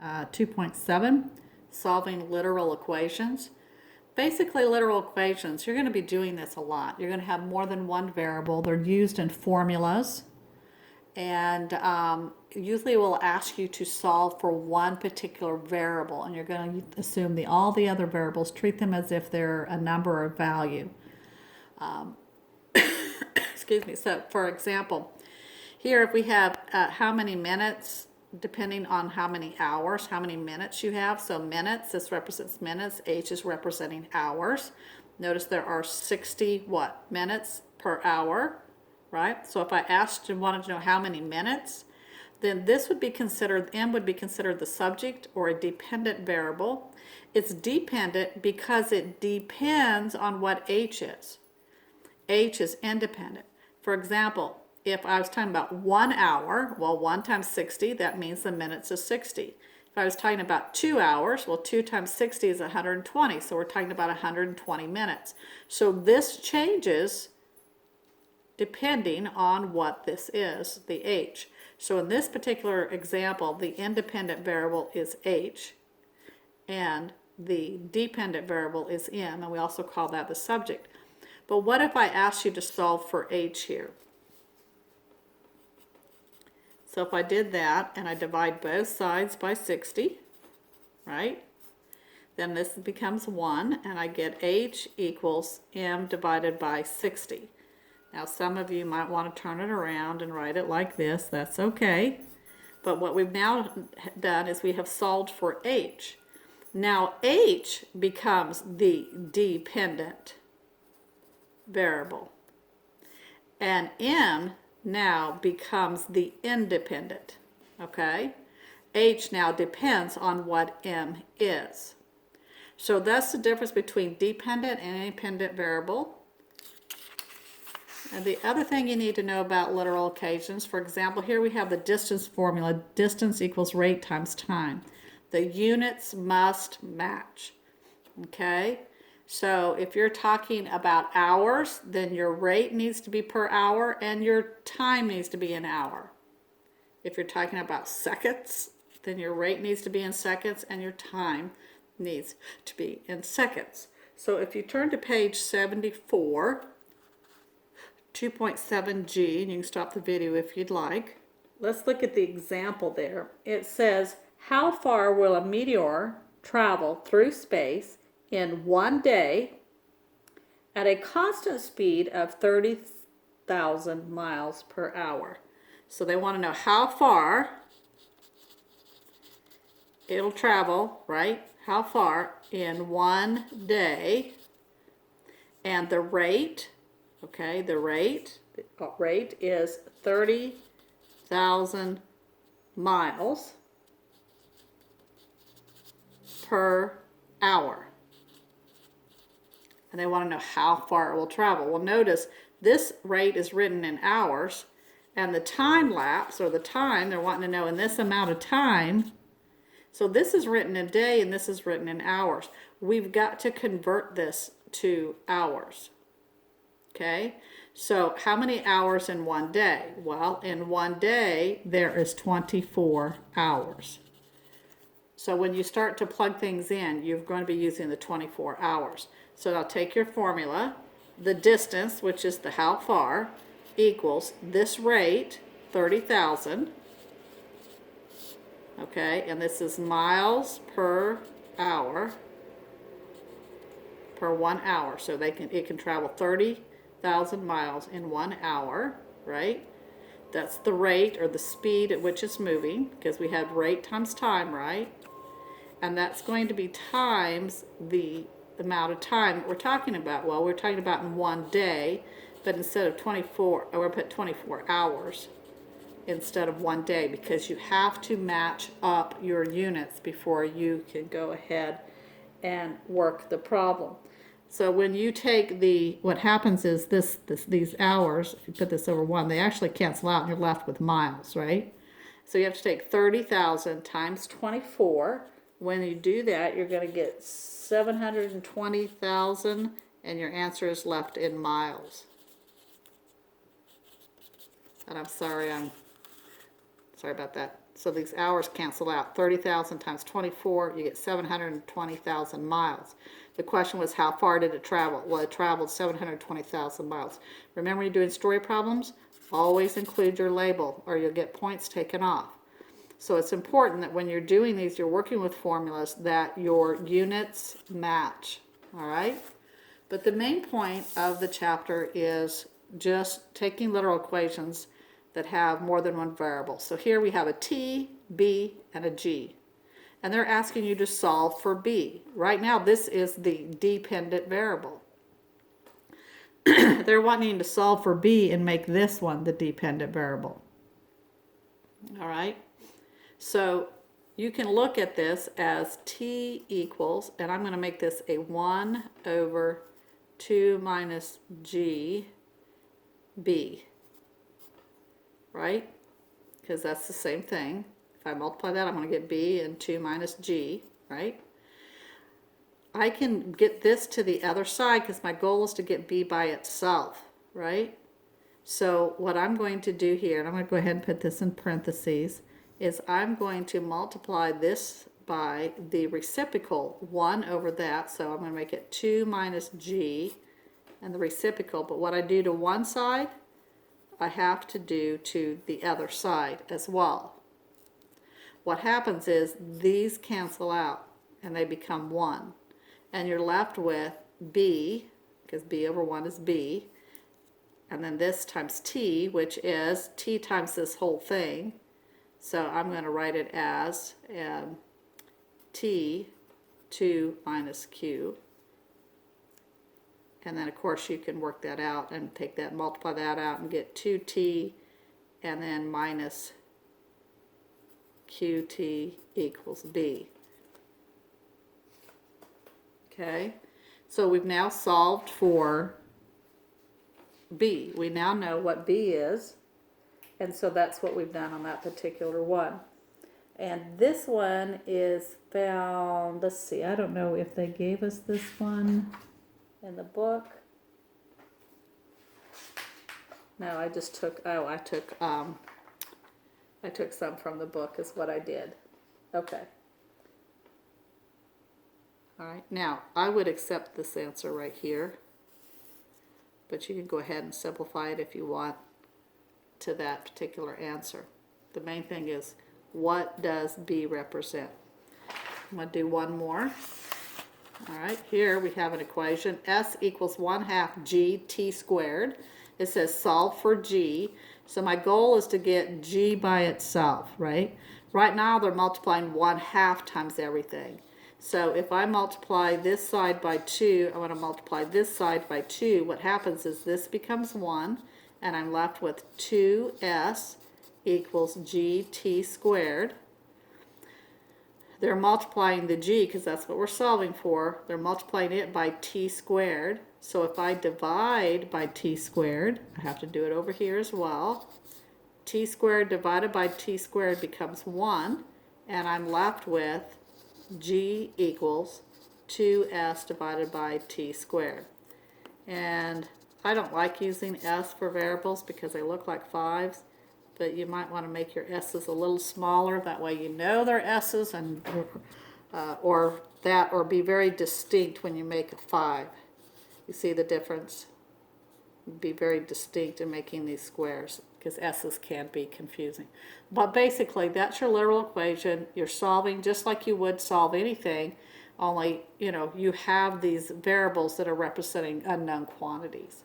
2.7, solving literal equations. Basically, literal equations, you're going to be doing this a lot. You're going to have more than one variable. They're used in formulas. And usually we'll ask you to solve for one particular variable. And you're going to assume all the other variables, treat them as if they're a number or value. Excuse me. So, for example, here if we have how many minutes, depending on how many hours, how many minutes you have. So minutes, this represents minutes. H is representing hours. Notice there are 60 what? Minutes per hour, right? So if I asked and wanted to know how many minutes, then this would be considered, M would be considered the subject or a dependent variable. It's dependent because it depends on what H is. H is independent. For example, if I was talking about 1 hour, well, 1 times 60, that means the minutes is 60. If I was talking about 2 hours, well, 2 times 60 is 120, so we're talking about 120 minutes. So this changes depending on what this is, the H. So in this particular example, the independent variable is H, and the dependent variable is M, and we also call that the subject. But what if I asked you to solve for H here? So if I did that and I divide both sides by 60, right? Then this becomes 1 and I get H equals M divided by 60. Now some of you might want to turn it around and write it like this. That's okay. But what we've now done is we have solved for H. Now H becomes the dependent variable. And M now becomes the independent, okay? H now depends on what M is. So that's the difference between dependent and independent variable. And the other thing you need to know about literal equations, for example, here we have the distance formula. Distance equals rate times time. The units must match, okay? So if you're talking about hours, then your rate needs to be per hour and your time needs to be an hour. If you're talking about seconds, then your rate needs to be in seconds and your time needs to be in seconds. So if you turn to page 74, 2.7G, and you can stop the video if you'd like. Let's look at the example there. It says, how far will a meteor travel through space in 1 day at a constant speed of 30,000 miles per hour. So they want to know how far it'll travel, right? How far in 1 day, and the rate, okay, the rate is 30,000 miles per hour. And they want to know how far it will travel. Well, notice this rate is written in hours, and the time lapse, or the time, they're wanting to know in this amount of time. So this is written in day and this is written in hours. We've got to convert this to hours. Okay, so how many hours in 1 day? Well, in 1 day, there is 24 hours. So when you start to plug things in, you're going to be using the 24 hours. So now take your formula, the distance, which is the how far, equals this rate, 30,000, okay, and this is miles per hour, per 1 hour. So it can travel 30,000 miles in 1 hour, right? That's the rate or the speed at which it's moving, because we have rate times time, right? And that's going to be times the amount of time that we're talking about. Well, we're talking about in 1 day, but instead of 24, we're put 24 hours instead of 1 day, because you have to match up your units before you can go ahead and work the problem. So when you take what happens is these hours, if you put this over 1, they actually cancel out and you're left with miles, right? So you have to take 30,000 times 24. When you do that, you're going to get 720,000, and your answer is left in miles. And I'm sorry about that. So these hours cancel out. 30,000 times 24, you get 720,000 miles. The question was, how far did it travel? Well, it traveled 720,000 miles. Remember, when you're doing story problems, always include your label or you'll get points taken off. So it's important that when you're doing these, you're working with formulas, that your units match, all right? But the main point of the chapter is just taking literal equations that have more than one variable. So here we have a t, b, and a g. And they're asking you to solve for b. Right now, this is the dependent variable. They're wanting to solve for b and make this one the dependent variable. All right? So you can look at this as t equals, and I'm going to make this a 1 over 2 minus g b, right? Because that's the same thing. If I multiply that, I'm going to get b and 2 minus g, right? I can get this to the other side because my goal is to get b by itself, right? So what I'm going to do here, and I'm going to go ahead and put this in parentheses, is I'm going to multiply this by the reciprocal, 1 over that, so I'm going to make it 2 minus g, and the reciprocal, but what I do to one side, I have to do to the other side as well. What happens is these cancel out, and they become 1, and you're left with b, because b over 1 is b, and then this times t, which is t times this whole thing. So I'm going to write it as t 2 minus q. And then of course you can work that out and take that, multiply that out and get 2t and then minus qt equals b. Okay, so we've now solved for b. We now know what b is. And so that's what we've done on that particular one. And this one is found, let's see, I don't know if they gave us this one in the book. No, I just took, I took some from the book is what I did. Okay. All right, now I would accept this answer right here, but you can go ahead and simplify it if you want to that particular answer. The main thing is, what does B represent? I'm going to do one more. All right, here we have an equation. S equals 1/2 g t squared. It says solve for g. So my goal is to get g by itself, right? Right now they're multiplying 1/2 times everything. So if I multiply this side by 2, I want to multiply this side by 2. What happens is this becomes 1, and I'm left with 2s equals gt squared. They're multiplying the g because that's what we're solving for. They're multiplying it by t squared. So if I divide by t squared, I have to do it over here as well. T squared divided by t squared becomes 1, and I'm left with g equals 2s divided by t squared. And I don't like using s for variables because they look like 5s, but you might want to make your s's a little smaller. That way you know they're s's, and or be very distinct when you make a 5. You see the difference? Be very distinct in making these squares because s's can be confusing. But basically, that's your literal equation. You're solving just like you would solve anything, only, you know, you have these variables that are representing unknown quantities.